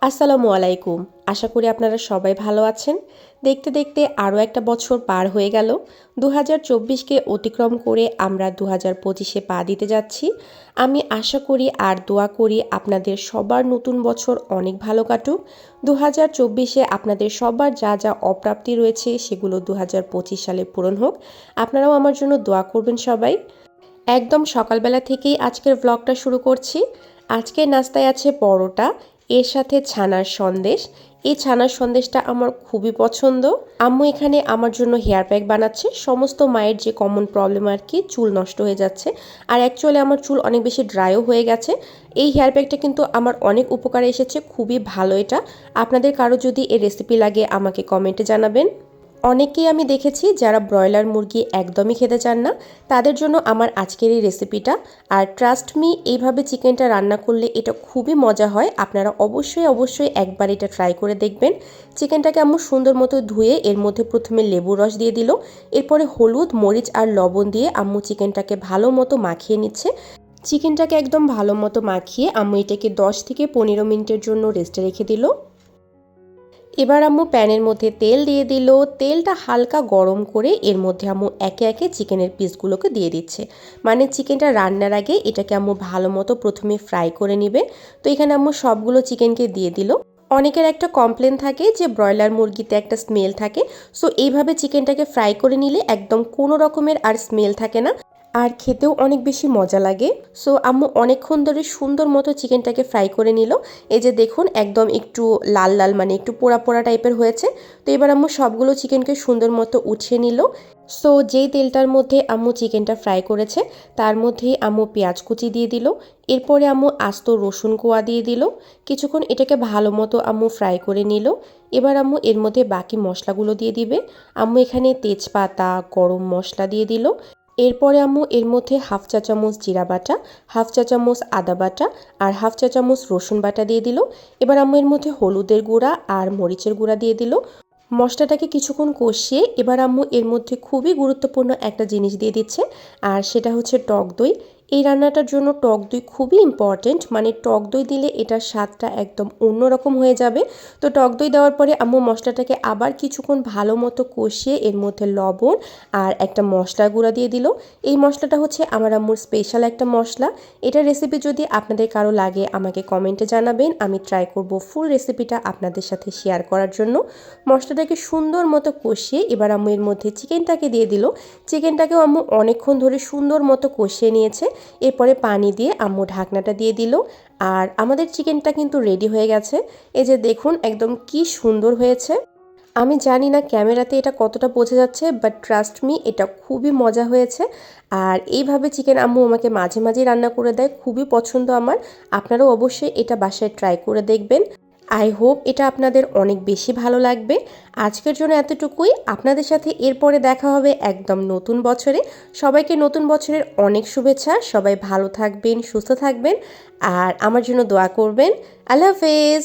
আসসালামু আলাইকুম। আশা করি আপনারা সবাই ভালো আছেন। দেখতে দেখতে আরও একটা বছর পার হয়ে গেল। ২০২৪কে অতিক্রম করে আমরা ২০২৫-এ পা দিতে যাচ্ছি। আমি আশা করি আর দোয়া করি আপনাদের সবার নতুন বছর অনেক ভালো কাটুক। ২০২৪-এ আপনাদের সবার যা যা অপ্রাপ্তি রয়েছে সেগুলো ২০২৫ সালে পূরণ হোক। আপনারাও আমার জন্য দোয়া করবেন সবাই। একদম সকালবেলা থেকেই আজকের ব্লগটা শুরু করছি। আজকের নাস্তায় আছে পরোটা, এর সাথে ছানার সন্দেশ। এই ছানার সন্দেশটা আমার খুবই পছন্দ। আম্মু এখানে আমার জন্য হেয়ার প্যাক বানাচ্ছে। সমস্ত মায়ের যে কমন প্রবলেম আর কি, চুল নষ্ট হয়ে যাচ্ছে। আর অ্যাকচুয়ালি আমার চুল অনেক বেশি ড্রাইও হয়ে গেছে। এই হেয়ার প্যাকটা কিন্তু আমার অনেক উপকারে এসেছে, খুবই ভালো এটা। আপনাদের কারো যদি এই রেসিপি লাগে আমাকে কমেন্টে জানাবেন। অনেকেই আমি দেখেছি যারা ব্রয়লার মুরগি একদমই খেতে চান না, তাদের জন্য আমার আজকের এই রেসিপিটা। আর ট্রাস্ট মি, এইভাবে চিকেনটা রান্না করলে এটা খুবই মজা হয়। আপনারা অবশ্যই একবার এটা ট্রাই করে দেখবেন। চিকেনটাকে আম্মু সুন্দর মতো ধুয়ে এর মধ্যে প্রথমে লেবুর রস দিয়ে দিল। এরপরে হলুদ, মরিচ আর লবণ দিয়ে আম্মু চিকেনটাকে ভালো মতো মাখিয়ে নিচ্ছে। চিকেনটাকে একদম ভালো মতো মাখিয়ে আম্মু এটাকে 10 থেকে 15 মিনিটের জন্য রেস্টে রেখে দিল। এবার আম্মু প্যানের মধ্যে তেল দিয়ে দিল। তেলটা হালকা গরম করে এর মধ্যে আম্মু একে একে চিকেনের পিসগুলোকে দিয়ে দিচ্ছে। মানে চিকেনটা রান্নার আগে এটাকে আম্মু ভালো মতো প্রথমে ফ্রাই করে নিবে। তো এখানে আম্মু সবগুলো চিকেনকে দিয়ে দিল। অনেকের একটা কমপ্লেন থাকে যে ব্রয়লার মুরগিতে একটা স্মেল থাকে। সো এইভাবে চিকেনটাকে ফ্রাই করে নিলে একদম কোনো রকমের আর স্মেল থাকে না, আর খেতেও অনেক বেশি মজা লাগে। সো আম্মু অনেকক্ষণ ধরে সুন্দর মতো চিকেনটাকে ফ্রাই করে নিল। এই যে দেখুন, একদম একটু লাল লাল, মানে একটু পোড়া পোড়া টাইপের হয়েছে। তো এবার আম্মু সবগুলো চিকেনকে সুন্দর মতো উঠিয়ে নিল। সো যেই তেলটার মধ্যে আম্মু চিকেনটা ফ্রাই করেছে তার মধ্যেই আম্মু পেঁয়াজ কুচি দিয়ে দিল। এরপরে আম্মু আস্ত রসুন কোয়া দিয়ে দিল। কিছুক্ষণ এটাকে ভালো মতো আম্মু ফ্রাই করে নিল। এবার আম্মু এর মধ্যে বাকি মশলাগুলো দিয়ে দিবে। আম্মু এখানে তেজপাতা, গরম মশলা দিয়ে দিল। এরপরে আম্মু এর মধ্যে হাফ চা চামচ জিরা বাটা, হাফ চা চামচ আদা বাটা আর হাফ চা চামচ রসুন বাটা দিয়ে দিল। এবার আম্মু এর মধ্যে হলুদের গুঁড়া আর মরিচের গুঁড়া দিয়ে দিল। মশলাটাকে কিছুক্ষণ কষিয়ে এবার আম্মু এর মধ্যে খুবই গুরুত্বপূর্ণ একটা জিনিস দিয়ে দিচ্ছে, আর সেটা হচ্ছে টক দই। এই রান্নাটার জন্য টক দই খুবই ইম্পর্ট্যান্ট, মানে টক দই দিলে এটার স্বাদটা একদম অন্যরকম হয়ে যাবে। তো টক দই দেওয়ার পরে আম্মু মশলাটাকে আবার কিছুক্ষণ ভালো মতো কষিয়ে এর মধ্যে লবণ আর একটা মশলার গুঁড়া দিয়ে দিল। এই মশলাটা হচ্ছে আমার আম্মুর স্পেশাল একটা মশলা। এটার রেসিপি যদি আপনাদের কারো লাগে আমাকে কমেন্টে জানাবেন, আমি ট্রাই করব ফুল রেসিপিটা আপনাদের সাথে শেয়ার করার জন্য। মশলাটাকে সুন্দর মতো কষিয়ে এবার আম্মু এর মধ্যে চিকেনটাকে দিয়ে দিল। চিকেনটাকেও আম্মু অনেকক্ষণ ধরে সুন্দর মতো কষিয়ে নিয়েছে। এরপরে পানি দিয়ে আম্মু ঢাকনাটা দিয়ে দিল। আর আমাদের চিকেনটা কিন্তু রেডি হয়ে গেছে। এই যে দেখুন, একদম কি সুন্দর হয়েছে। আমি জানি না ক্যামেরাতে এটা কতটা বোঝা যাচ্ছে, বাট ট্রাস্ট মি, এটা খুবই মজা হয়েছে। আর এইভাবে চিকেন আম্মু আমাকে মাঝে মাঝেই রান্না করে দেয়, খুবই পছন্দ আমার। আপনারাও অবশ্যই এটা বাসায় ট্রাই করে দেখবেন। আই হোপ এটা আপনাদের অনেক বেশি ভালো লাগবে। আজকের জন্য এতটুকুই। আপনাদের সাথে এরপরে দেখা হবে একদম নতুন বছরে। সবাইকে নতুন বছরের অনেক শুভেচ্ছা। সবাই ভালো থাকবেন, সুস্থ থাকবেন আর আমার জন্য দোয়া করবেন। আল্লাহ হাফেজ।